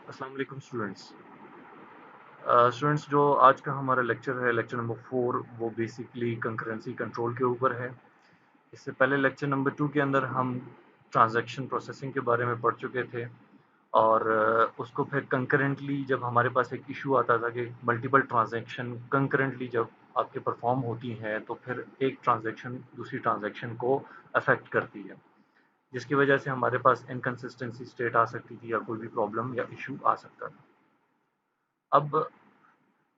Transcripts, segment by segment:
अस्सलाम वालेकुम स्टूडेंट्स जो आज का हमारा लेक्चर है लेक्चर नंबर 4 वो बेसिकली कंकरेंसी कंट्रोल के ऊपर है। इससे पहले लेक्चर नंबर 2 के अंदर हम ट्रांजैक्शन प्रोसेसिंग के बारे में पढ़ चुके थे और उसको फिर कंकरेंटली जब हमारे पास एक इशू आता था कि मल्टीपल ट्रांजैक्शन कंकरेंटली जब आपके परफॉर्म होती हैं तो फिर एक ट्रांजैक्शन दूसरी ट्रांजैक्शन को अफेक्ट करती है, जिसकी वजह से हमारे पास इनकंसिस्टेंसी स्टेट आ सकती थी या कोई भी प्रॉब्लम या इशू आ सकता था। अब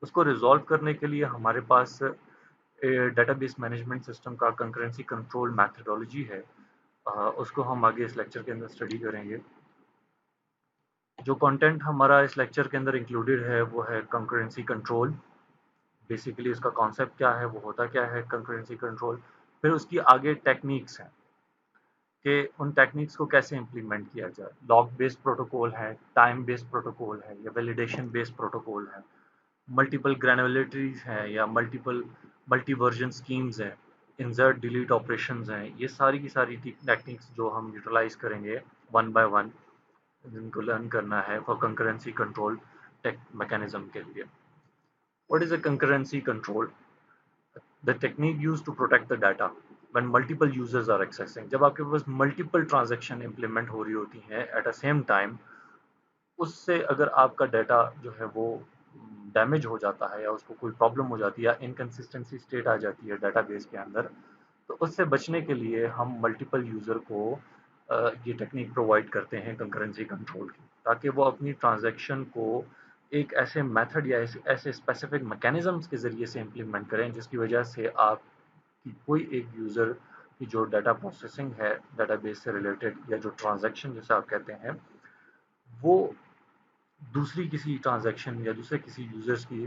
उसको रिजॉल्व करने के लिए हमारे पास डेटाबेस मैनेजमेंट सिस्टम का कंकरेंसी कंट्रोल मैथडोलॉजी है। उसको हम आगे इस लेक्चर के अंदर स्टडी करेंगे। जो कंटेंट हमारा इस लेक्चर के अंदर इंक्लूडेड है वो है कंकरेंसी कंट्रोल। बेसिकली इसका कॉन्सेप्ट क्या है, वो होता क्या है कंकरेंसी कंट्रोल, फिर उसकी आगे टेक्निक्स हैं कि उन टेक्निक्स को कैसे इम्प्लीमेंट किया जाए। लॉग बेस्ड प्रोटोकॉल है, टाइम बेस्ड प्रोटोकॉल है या वैलिडेशन बेस्ड प्रोटोकॉल है, मल्टीपल ग्रैनुलरिटीज हैं या मल्टी वर्जन स्कीम्स हैं, इंसर्ट डिलीट ऑपरेशंस हैं। ये सारी की सारी टेक्निक्स जो हम यूटिलाइज करेंगे वन बाय वन, जिनको लर्न करना है for concurrency control tech mechanism के लिए। What is a concurrency control? The technique use to protect the data when multiple users are accessing. जब आपके पास मल्टीपल ट्रांजेक्शन इंप्लीमेंट हो रही होती हैं एट अ सेम टाइम, उससे अगर आपका डाटा जो है वो डैमेज हो जाता है या उसको कोई प्रॉब्लम हो जाती है या इनकंसिस्टेंसी स्टेट आ जाती है डाटाबेस के अंदर, तो उससे बचने के लिए हम मल्टीपल यूज़र को ये टेक्निक प्रोवाइड करते हैं कंकरेंसी कंट्रोल की, ताकि वो अपनी ट्रांजैक्शन को एक ऐसे मेथड या ऐसे ऐसे स्पेसिफिक मैकेनिज्म्स के ज़रिए से इम्प्लीमेंट करें जिसकी वजह से आप कि कोई एक यूज़र की जो डाटा प्रोसेसिंग है डाटाबेस से रिलेटेड या जो ट्रांजैक्शन जैसे आप कहते हैं, वो दूसरी किसी ट्रांजैक्शन या दूसरे किसी यूजर्स की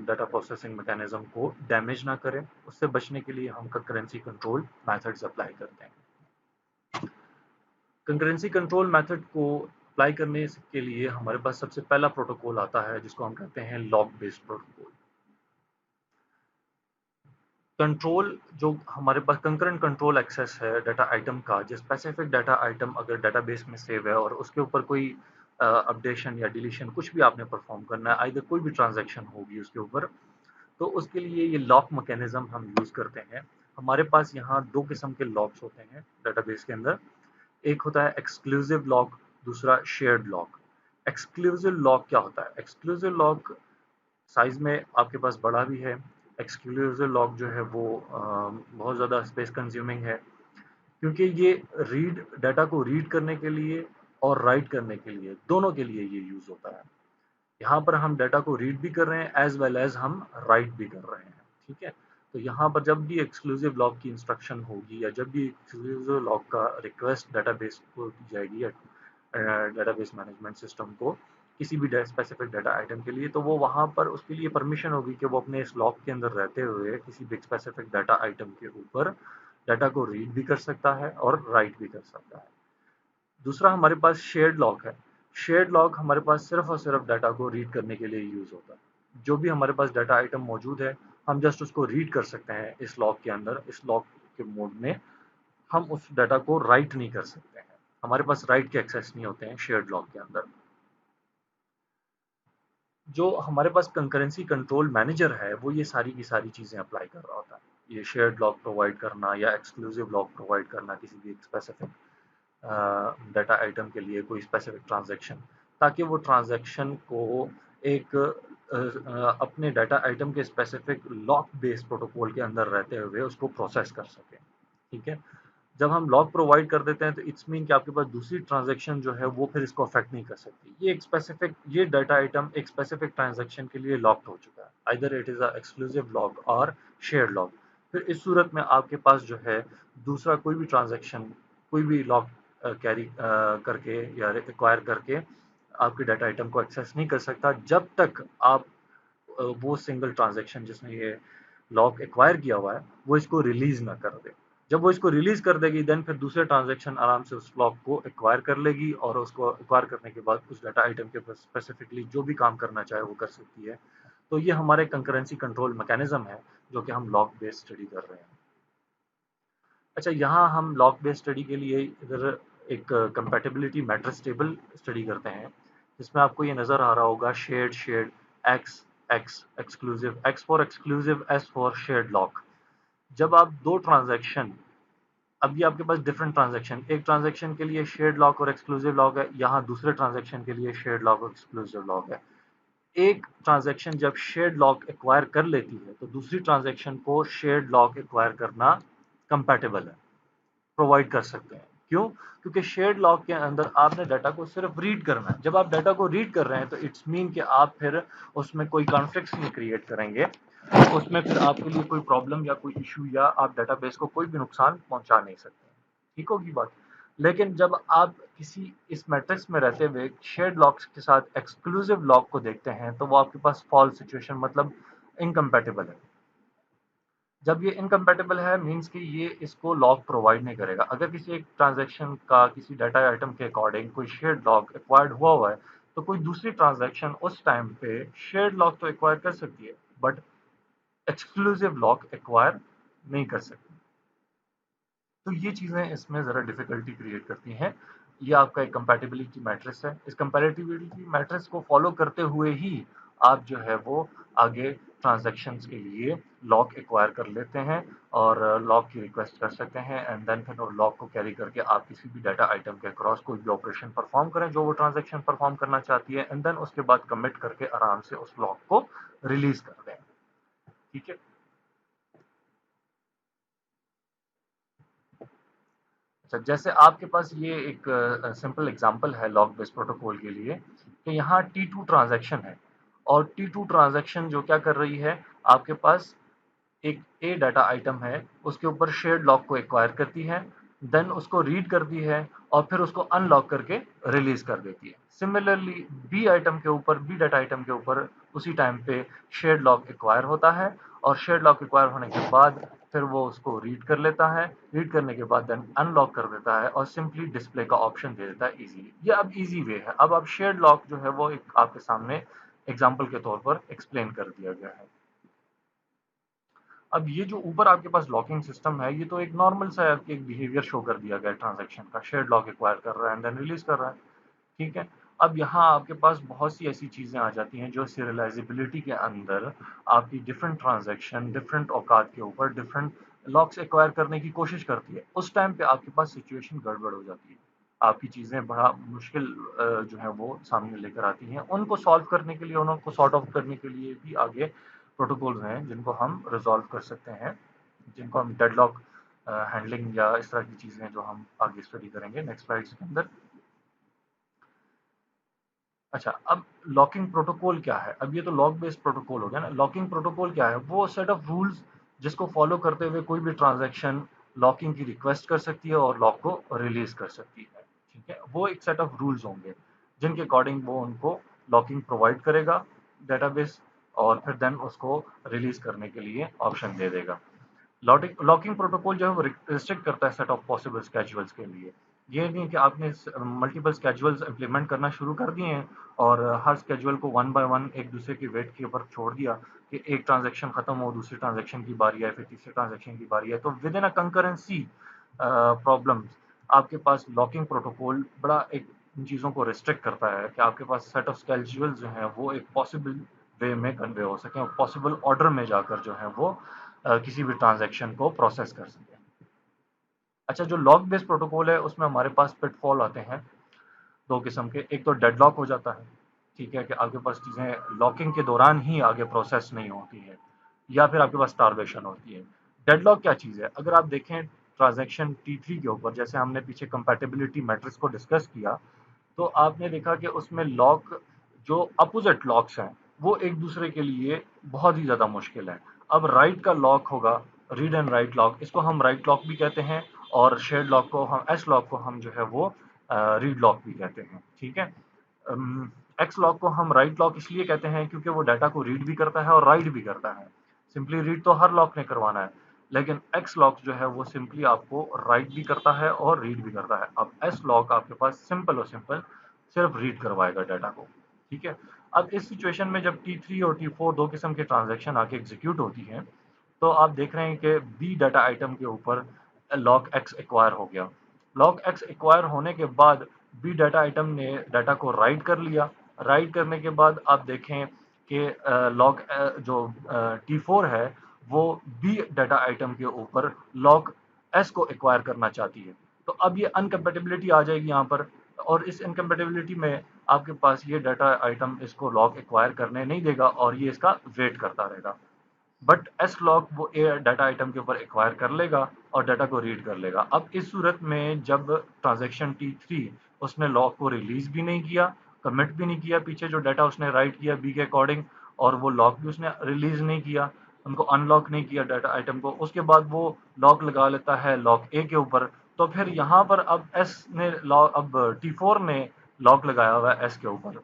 डाटा प्रोसेसिंग मैकेनिज्म को डैमेज ना करें। उससे बचने के लिए हम कंकरेंसी कंट्रोल मेथड्स अप्लाई करते हैं। कंकरेंसी कंट्रोल मेथड को अप्लाई करने के लिए हमारे पास सबसे पहला प्रोटोकॉल आता है जिसको हम कहते हैं लॉग बेस्ड प्रोटोकॉल। कंट्रोल जो हमारे पास कंकरेंट कंट्रोल एक्सेस है डाटा आइटम का, जो स्पेसिफिक डाटा आइटम अगर डाटाबेस में सेव है और उसके ऊपर कोई अपडेशन या डिलीशन कुछ भी आपने परफॉर्म करना है, आइदर कोई भी ट्रांजैक्शन होगी उसके ऊपर, तो उसके लिए ये लॉक मैकेनिज्म हम यूज़ करते हैं। हमारे पास यहाँ दो किस्म के लॉक्स होते हैं डाटाबेस के अंदर। एक होता है एक्सक्लूसिव लॉक, दूसरा शेयर्ड लॉक। एक्सक्लूसिव लॉक क्या होता है? एक्सक्लूसिव लॉक साइज में आपके पास बड़ा भी है। एक्सक्लूसिव लॉक जो है वो बहुत ज़्यादा स्पेस कंज्यूमिंग है, क्योंकि ये रीड डाटा को रीड करने के लिए और राइट करने के लिए, दोनों के लिए ये यूज़ होता है। यहाँ पर हम डाटा को रीड भी कर रहे हैं एज वेल एज हम राइट भी कर रहे हैं। ठीक है, तो यहाँ पर जब भी एक्सक्लूसिव लॉक की इंस्ट्रक्शन होगी या जब भी एक्सक्लूसिव लॉक का रिक्वेस्ट डाटाबेस को दी जाएगी या डेटाबेस मैनेजमेंट सिस्टम को किसी भी स्पेसिफिक डाटा आइटम के लिए, तो वो वहाँ पर उसके लिए परमिशन होगी कि वो अपने इस लॉक के अंदर रहते हुए किसी भी स्पेसिफिक डाटा आइटम के ऊपर डाटा को रीड भी कर सकता है और राइट भी कर सकता है। दूसरा हमारे पास शेयर्ड लॉक है। शेयर्ड लॉक हमारे पास सिर्फ और सिर्फ डाटा को रीड करने के लिए यूज़ होता है। जो भी हमारे पास डाटा आइटम मौजूद है, हम जस्ट उसको रीड कर सकते हैं इस लॉक के अंदर, इस लॉक के मोड में। हम उस डाटा को राइट नहीं कर सकते हैं। हमारे पास राइट के एक्सेस नहीं होते हैं शेयर्ड लॉक के अंदर। जो हमारे पास कंकरेंसी कंट्रोल मैनेजर है वो ये सारी की सारी चीज़ें अप्लाई कर रहा होता है। ये शेयर्ड लॉक प्रोवाइड करना या एक्सक्लूसिव लॉक प्रोवाइड करना किसी भी स्पेसिफिक डाटा आइटम के लिए कोई स्पेसिफिक ट्रांजैक्शन, ताकि वो ट्रांजैक्शन को एक अपने डाटा आइटम के स्पेसिफिक लॉक बेस्ड प्रोटोकॉल के अंदर रहते हुए उसको प्रोसेस कर सके। ठीक है, जब हम लॉक प्रोवाइड कर देते हैं तो इट्स मीन कि आपके पास दूसरी ट्रांजैक्शन जो है वो फिर इसको अफेक्ट नहीं कर सकती। ये एक स्पेसिफिक ये डाटा आइटम एक स्पेसिफिक ट्रांजैक्शन के लिए लॉक्ड हो चुका है, either it is a exclusive lock और शेयर्ड लॉक। फिर इस सूरत में आपके पास जो है दूसरा कोई भी ट्रांजैक्शन कोई भी लॉक कैरी करके या एक्वायर करके आपके डाटा आइटम को एक्सेस नहीं कर सकता जब तक आप वो सिंगल ट्रांजैक्शन जिसने ये लॉक एक्वायर किया हुआ है वो इसको रिलीज ना कर दे। जब वो इसको रिलीज कर देगी देन फिर दूसरे ट्रांजैक्शन आराम से उस लॉक को एक्वायर कर लेगी और उसको एक्वायर करने के बाद उस डाटा आइटम के ऊपर स्पेसिफिकली जो भी काम करना चाहे वो कर सकती है। तो ये हमारे कंकरेंसी कंट्रोल मैकेनिज्म है जो कि हम लॉक बेस्ड स्टडी कर रहे हैं। अच्छा, यहाँ हम लॉक बेस्ड स्टडी के लिए इधर एक कंपैटिबिलिटी मैट्रिक्स टेबल स्टडी करते हैं। जिसमें आपको ये नज़र आ रहा होगा shared shared x x exclusive, x for exclusive, S for shared lock. जब आप दो ट्रांजैक्शन, अब ये आपके पास डिफरेंट ट्रांजैक्शन, एक ट्रांजैक्शन के लिए शेयर्ड लॉक और एक्सक्लूसिव लॉक है, यहाँ दूसरे ट्रांजैक्शन के लिए शेयर्ड लॉक और एक्सक्लूसिव लॉक है। एक ट्रांजैक्शन जब शेयर्ड लॉक एक्वायर कर लेती है तो दूसरी ट्रांजैक्शन को शेयर्ड लॉक एक्वायर करना कंपैटिबल है, प्रोवाइड कर सकते हैं। क्यों? क्योंकि शेयर्ड लॉक के अंदर आपने डाटा को सिर्फ रीड करना है। जब आप डाटा को रीड कर रहे हैं तो इट्स मीन कि आप फिर उसमें कोई कॉन्फ्लिक्ट्स नहीं क्रिएट करेंगे, उसमें फिर आपके लिए कोई प्रॉब्लम या कोई इशू या आप डाटाबेस को कोई भी नुकसान पहुंचा नहीं सकते। ठीक होगी बात। लेकिन जब आप किसी इस मैट्रिक्स में रहते हुए शेयर्ड लॉक्स के साथ एक्सक्लूसिव लॉक को देखते हैं तो वो आपके पास फॉल्स सिचुएशन, मतलब इनकम्पैटिबल है। जब ये इनकम्पैटिबल है मींस कि ये इसको लॉक प्रोवाइड नहीं करेगा। अगर किसी एक ट्रांजैक्शन का किसी डाटा आइटम के अकॉर्डिंग कोई शेयर्ड लॉक एक्वायर्ड हुआ है तो कोई दूसरी ट्रांजैक्शन उस टाइम पे शेयर्ड लॉक तो एक्वायर कर सकती है बट एक्सक्लूसिव लॉक एक्वायर नहीं कर सकती। तो ये चीज़ें इसमें ज़रा डिफ़िकल्टी क्रिएट करती हैं। ये आपका एक कंपैटिबिलिटी मैट्रिक्स है। इस कंपैटिबिलिटी मैट्रिक्स को फ़ॉलो करते हुए ही आप जो है वो आगे ट्रांज़ैक्शंस के लिए लॉक एक्वायर कर लेते हैं और लॉक की रिक्वेस्ट कर सकते हैं एंड देन फिर लॉक को कैरी करके आप किसी भी डाटा आइटम के अक्रॉस कोई भी ऑपरेशन परफ़ॉर्म करें जो वो ट्रांज़ैक्शन परफ़ॉर्म करना चाहती है एंड देन उसके बाद कमिट करके आराम से उस लॉक को रिलीज़ कर दें। ठीक है? अच्छा, जैसे आपके पास ये एक सिंपल एग्जांपल है लॉग बेस्ड प्रोटोकॉल के लिए कि यहाँ T2 ट्रांजैक्शन है और T2 ट्रांजैक्शन जो क्या कर रही है, आपके पास एक ए डाटा आइटम है, उसके ऊपर शेयर्ड लॉक को एक्वायर करती है, देन उसको रीड करती है और फिर उसको अनलॉक करके रिलीज कर देती है। सिमिलरली बी आइटम के ऊपर, बी डाटा आइटम के ऊपर उसी टाइम पे शेयर्ड लॉक एक्वायर होता है और शेयर्ड लॉक एक्वायर होने के बाद फिर वो उसको रीड कर लेता है, रीड करने के बाद देन अनलॉक कर देता है और सिंपली डिस्प्ले का ऑप्शन दे देता है इजीली। ये अब इजी वे है। अब आप शेयर्ड लॉक जो है वो एक आपके सामने एग्जाम्पल के तौर पर एक्सप्लेन कर दिया गया है। अब ये जो ऊपर आपके पास लॉकिंग सिस्टम है, ये तो एक नॉर्मल सा एक बिहेवियर शो कर दिया गया है ट्रांजैक्शन का, शेयर्ड लॉक एक्वायर कर रहा है एंड देन रिलीज कर रहा है। ठीक है। अब यहाँ आपके पास बहुत सी ऐसी चीज़ें आ जाती हैं जो सीरियलाइजेबिलिटी के अंदर आपकी डिफरेंट ट्रांजैक्शन डिफरेंट औकात के ऊपर डिफरेंट लॉक्स एक्वायर करने की कोशिश करती है। उस टाइम पे आपके पास सिचुएशन गड़बड़ हो जाती है, आपकी चीज़ें बड़ा मुश्किल जो है वो सामने लेकर आती हैं। उनको सॉल्व करने के लिए, उनको सॉर्ट आउट करने के लिए भी आगे प्रोटोकॉल्स हैं जिनको हम रिजॉल्व कर सकते हैं, जिनको हम डेडलॉक हैंडलिंग या इस तरह की चीज़ें जो हम आगे स्टडी करेंगे नेक्स्ट स्लाइड्स के अंदर। अच्छा, अब लॉकिंग प्रोटोकॉल क्या है? अब ये तो लॉक बेस्ड प्रोटोकॉल हो गया ना। लॉकिंग प्रोटोकॉल क्या है? वो सेट ऑफ रूल्स जिसको फॉलो करते हुए कोई भी ट्रांजैक्शन लॉकिंग की रिक्वेस्ट कर सकती है और लॉक को रिलीज कर सकती है। ठीक है? वो एक सेट ऑफ रूल्स होंगे जिनके अकॉर्डिंग वो उनको लॉकिंग प्रोवाइड करेगा डेटाबेस और फिर देन उसको रिलीज करने के लिए ऑप्शन दे देगा। लॉकिंग प्रोटोकॉल जो है वो रिस्ट्रिक्ट करता है सेट ऑफ पॉसिबल स्केड्यूल्स के लिए। ये नहीं कि आपने मल्टीपल स्केड्यूल्स इम्प्लीमेंट करना शुरू कर दिए हैं और हर स्केड्यूल को वन बाय वन एक दूसरे की वेट के ऊपर छोड़ दिया कि एक ट्रांजैक्शन खत्म हो, दूसरी ट्रांजैक्शन की बारी है, फिर तीसरे ट्रांजैक्शन की बारी है, तो with in a concurrency problems आपके पास लॉकिंग प्रोटोकॉल बड़ा एक इन चीज़ों को रिस्ट्रिक्ट करता है कि आपके पास सेट ऑफ स्केड्यूल्स जो हैं वो एक पॉसिबल वे में कन्वे हो सकें और पॉसिबल ऑर्डर में जाकर जो है वो किसी भी ट्रांजैक्शन को प्रोसेस कर सकें। अच्छा, जो लॉक बेस्ड प्रोटोकॉल है उसमें हमारे पास पिटफॉल आते हैं दो किस्म के। एक तो डेडलॉक हो जाता है, ठीक है, कि आपके पास चीज़ें लॉकिंग के दौरान ही आगे प्रोसेस नहीं होती है या फिर आपके पास स्टारवेशन होती है। डेडलॉक क्या चीज़ है? अगर आप देखें ट्रांजैक्शन T3 के ऊपर, जैसे हमने पीछे कंपैटिबिलिटी मैट्रिक्स को डिस्कस किया, तो आपने देखा कि उसमें लॉक जो अपोजिट लॉक्स हैं वो एक दूसरे के लिए बहुत ही ज़्यादा मुश्किल है। अब राइट का लॉक होगा, रीड एंड राइट लॉक, इसको हम राइट लॉक भी कहते हैं और शेयर्ड लॉक को हम, एस लॉक को हम जो है वो रीड लॉक भी कहते हैं। ठीक है। एक्स लॉक को हम राइट लॉक इसलिए कहते हैं क्योंकि वो डाटा को रीड भी करता है और राइट भी करता है। सिंपली रीड तो हर लॉक ने करवाना है, लेकिन एक्स लॉक जो है वो सिंपली आपको राइट भी करता है और रीड भी करता है। अब एस लॉक आपके पास सिंपल और सिंपल सिर्फ रीड करवाएगा डाटा को। ठीक है। अब इस सिचुएशन में जब T3 और T4 दो किस्म के ट्रांजैक्शन आके एग्जीक्यूट होती हैं तो आप देख रहे हैं कि बी डाटा आइटम के ऊपर लॉक एक्स एक्वायर हो गया। लॉक एक्स एक्वायर होने के बाद बी डाटा आइटम ने डाटा को राइट कर लिया राइट करने के बाद आप देखें कि लॉग जो T4 है वो बी डाटा आइटम के ऊपर लॉग एस को एक्वायर करना चाहती है। तो अब ये अनकम्पेटिबिलिटी आ जाएगी यहाँ पर, और इस इनकम्पेटिबिलिटी में आपके पास ये डाटा आइटम इसको लॉग एक्वायर करने नहीं देगा और ये इसका वेट करता रहेगा। बट एस लॉग वो ए डाटा आइटम के ऊपर एक्वायर कर लेगा और डाटा को रीड कर लेगा। अब इस सूरत में जब ट्रांजैक्शन T3 उसने लॉग को रिलीज भी नहीं किया, कमिट भी नहीं किया पीछे जो डाटा उसने राइट किया बी के अकॉर्डिंग, और वो लॉक भी उसने रिलीज नहीं किया, उनको अनलॉक नहीं किया डाटा आइटम को, उसके बाद वो लॉक लगा लेता है लॉक ए के ऊपर। तो फिर यहाँ पर अब एस ने लॉक, अब T4 ने लॉक लगाया हुआ है एस के ऊपर।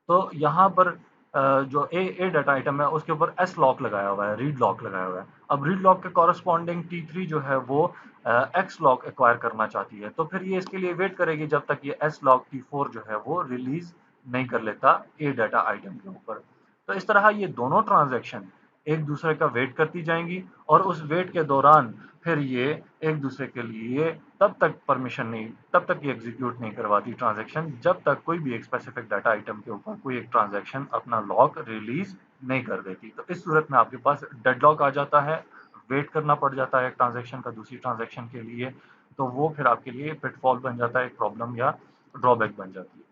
तो यहाँ पर जो ए डाटा आइटम है उसके ऊपर एस लॉक लगाया हुआ है, रीड लॉक लगाया हुआ है। अब रीड लॉक के कॉरस्पॉन्डिंग T3 जो है वो एक्स लॉक एक्वायर करना चाहती है, तो फिर ये इसके लिए वेट करेगी जब तक ये एस लॉक T4 जो है वो रिलीज नहीं कर लेता ए डाटा आइटम के ऊपर। तो इस तरह ये दोनों ट्रांजैक्शन एक दूसरे का वेट करती जाएंगी, और उस वेट के दौरान फिर ये एक दूसरे के लिए तब तक ये एग्जीक्यूट नहीं करवाती ट्रांजैक्शन जब तक कोई भी एक स्पेसिफिक डाटा आइटम के ऊपर कोई एक ट्रांजैक्शन अपना लॉक रिलीज नहीं कर देती। तो इस सूरत में आपके पास डेडलॉक आ जाता है, वेट करना पड़ जाता है एक ट्रांजैक्शन का दूसरी ट्रांजैक्शन के लिए। तो वो फिर आपके लिए पिटफॉल बन जाता है, एक प्रॉब्लम या ड्रॉबैक बन जाती है।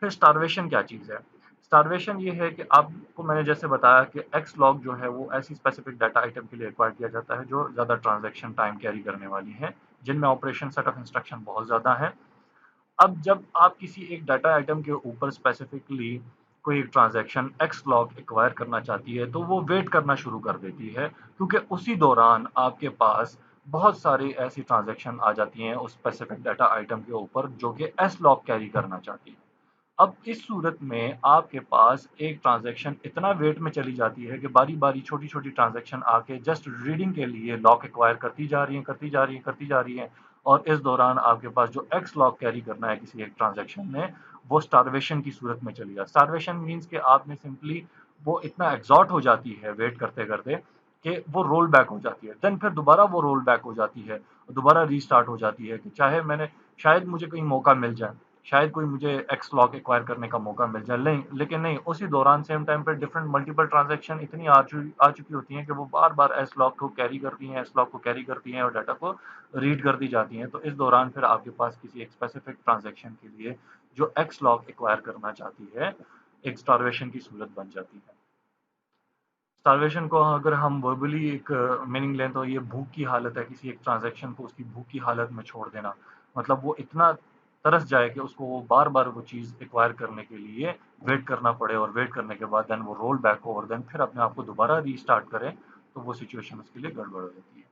फिर स्टारवेशन क्या चीज़ है? स्टारवेशन ये है कि आपको मैंने जैसे बताया कि एक्स लॉग जो है वो ऐसी स्पेसिफिक डाटा आइटम के लिए एक्वायर किया जाता है जो ज़्यादा ट्रांजैक्शन टाइम कैरी करने वाली है, जिनमें ऑपरेशन सेट ऑफ इंस्ट्रक्शन बहुत ज़्यादा है। अब जब आप किसी एक डाटा आइटम के ऊपर स्पेसिफिकली कोई एक ट्रांजैक्शन एक्स लॉग एक्वायर करना चाहती है तो वो वेट करना शुरू कर देती है, क्योंकि उसी दौरान आपके पास बहुत सारी ऐसी ट्रांजैक्शन आ जाती हैं उस स्पेसिफिक डाटा आइटम के ऊपर जो कि एस लॉग कैरी करना चाहती है। अब इस सूरत में आपके पास एक ट्रांजैक्शन इतना वेट में चली जाती है कि बारी-बारी छोटी-छोटी ट्रांजैक्शन आके जस्ट रीडिंग के लिए लॉक एक्वायर करती जा रही हैं, करती जा रही हैं, करती जा रही हैं, और इस दौरान आपके पास जो एक्स लॉक कैरी करना है किसी एक ट्रांजैक्शन में, वो स्टारवेशन की सूरत में चली जाए। स्टारवेशन मीन्स कि आपने सिंपली वो इतना एग्ज़ॉस्ट हो जाती है वेट करते-करते कि वो रोल बैक हो जाती है। देन फिर दोबारा वो रोल बैक हो जाती है, दोबारा रीस्टार्ट हो जाती है कि चाहे मैंने शायद मुझे कहीं मौका मिल जाए, शायद कोई मुझे एक्स लॉक एक्वायर करने का मौका मिल जाए, नहीं, लेकिन नहीं, उसी दौरान सेम टाइम पे डिफरेंट मल्टीपल ट्रांजैक्शन इतनी आ चुकी होती हैं कि वो बार-बार एस लॉक को कैरी करती हैं, एस लॉक को कैरी करती हैं और डाटा को रीड करती जाती हैं। तो इस दौरान फिर आपके पास किसी एक स्पेसिफिक ट्रांजैक्शन के लिए जो एक्स लॉक एक्वायर करना चाहती है, एक स्टारवेशन की सूरत बन जाती है। स्टारवेशन को अगर हम वर्बली एक मीनिंग लें तो ये भूख की हालत है, किसी एक ट्रांजैक्शन को उसकी भूख की हालत में छोड़ देना। मतलब वो इतना तरस जाए कि उसको वो बार-बार वो चीज़ एक्वायर करने के लिए वेट करना पड़े, और वेट करने के बाद देन वो रोल बैक हो और देन फिर अपने आप को दोबारा रीस्टार्ट करे, तो वो सिचुएशन उसके लिए गड़बड़ हो जाती है।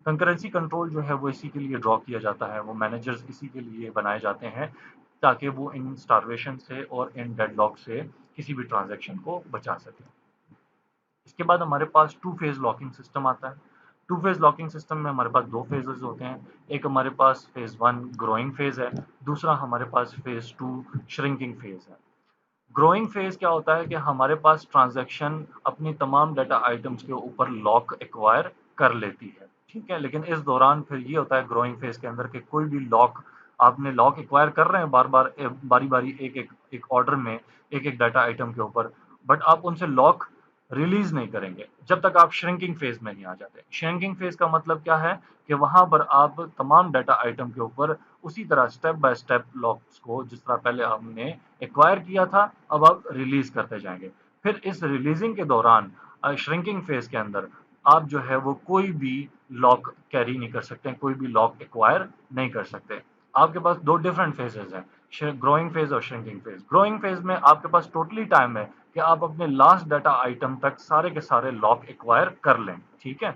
कंकरेंसी कंट्रोल जो है वो इसी के लिए ड्रॉ किया जाता है, वो मैनेजर्स इसी के लिए बनाए जाते हैं ताकि वो इन स्टारवेशन से और इन डेडलॉक से किसी भी ट्रांजैक्शन को बचा सकें। इसके बाद हमारे पास टू फेज लॉकिंग सिस्टम आता है। टू फेज लॉकिंग सिस्टम में हमारे पास दो फेजेस होते हैं। एक हमारे पास फेज वन ग्रोइंग फेज है, दूसरा हमारे पास फेज टू श्रिंकिंग फेज है। ग्रोइंग फेज क्या होता है कि हमारे पास ट्रांजैक्शन अपनी तमाम डाटा आइटम्स के ऊपर लॉक एक्वायर कर लेती है, ठीक है, लेकिन इस दौरान फिर ये होता है ग्रोइंग फेज के अंदर कि कोई भी लॉक आपने लॉक एक्वायर कर रहे हैं बार बार, बारी बारी एक ऑर्डर में एक एक डाटा आइटम के ऊपर, बट आप उनसे लॉक रिलीज नहीं करेंगे जब तक आप श्रिंकिंग फेज में नहीं आ जाते। श्रिंकिंग फेज का मतलब क्या है कि वहां पर आप तमाम डाटा आइटम के ऊपर उसी तरह स्टेप बाय स्टेप लॉक्स को जिस तरह पहले हमने एक्वायर किया था अब आप रिलीज करते जाएंगे। फिर इस रिलीजिंग के दौरान श्रिंकिंग फेज के अंदर आप जो है वो कोई भी लॉक कैरी नहीं कर सकते, कोई भी लॉक एक्वायर नहीं कर सकते। आपके पास दो डिफरेंट फेजेस हैं, ग्रोइंग फेज और श्रिंकिंग फेज। ग्रोइंग फेज में आपके पास टोटली टाइम है कि आप अपने लास्ट डाटा आइटम तक सारे के सारे लॉक एक्वायर कर लें, ठीक है।